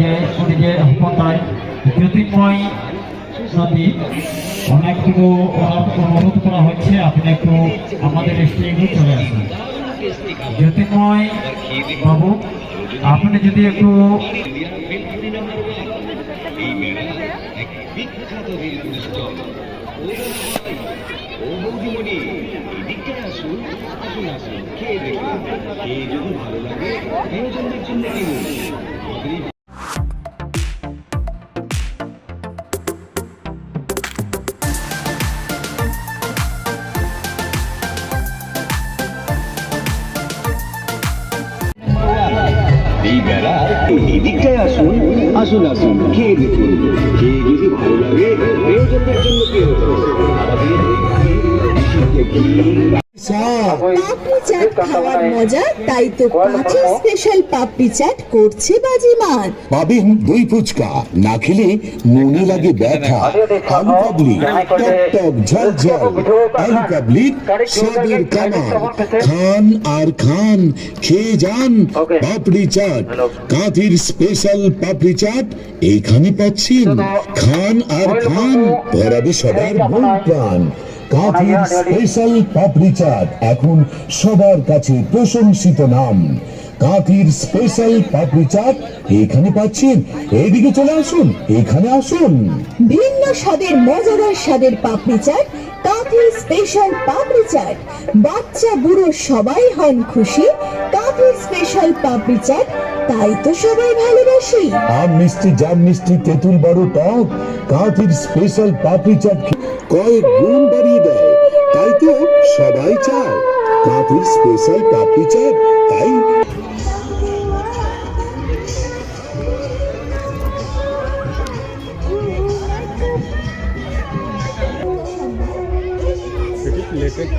যে উনি যে হতায় জ্যোতির্ময় নদী অনেকটুকু অনুরোধ করা হচ্ছে, আপনি একটু আমাদের স্টেজে চলে আসুন। জ্যোতির্ময় বাবু, আপনি যদি একটু এই বেলা এই দিকটায় আসুন, আসুন আসুন, খেয়ে দেখুন, খেয়ে যদি ভালো লাগে প্রিয়জনদের জন্য কি হতো আমাদের পাপড়ি চাট খাওয়ার মজা, তাই তো কাঁচি স্পেশাল পাপড়ি চাট করছে বাজিমাত। পাবেন দই ফুচকা, না খেলে মনে লাগে ব্যথা। আলু কাবলি টক টক ঝাল ঝাল, আলু কাবলি স্বাদের কামাল। খান আর খান, খেয়ে যান পাপড়ি চাট। কাঁথির স্পেশাল পাপড়ি চাট এখানে পাচ্ছেন। খান আর খান, ভরাবে সবার মন প্রাণ। কাঁথির স্পেশাল পাপড়ি চাট এখন সবার কাছে প্রশংসিত নাম। কাঁথির স্পেশাল পাপড়ি চাট এখানে পাচ্ছেন। এদিকে চলে আসুন, এখানে আসুন। ভিন্ন স্বাদের মজাদার স্বাদের পাপড়ি চাট, কাঁথির স্পেশাল পাপড়ি চাট। বাচ্চা বুড়ো সবাই হন খুশি, কাঁথির স্পেশাল পাপড়ি চাট তাই তো সবাই ভালোবাসি। আম মিষ্টি, জাম মিষ্টি, তেঁতুল বড় টক, কাঁথির স্পেশাল পাপড়ি চাট কয়েক গুণ বাড়িয়ে দেয়, তাই তো সবাই চায় কাঁথির স্পেশাল পাপড়ি চাট। তাই লেটেস্ট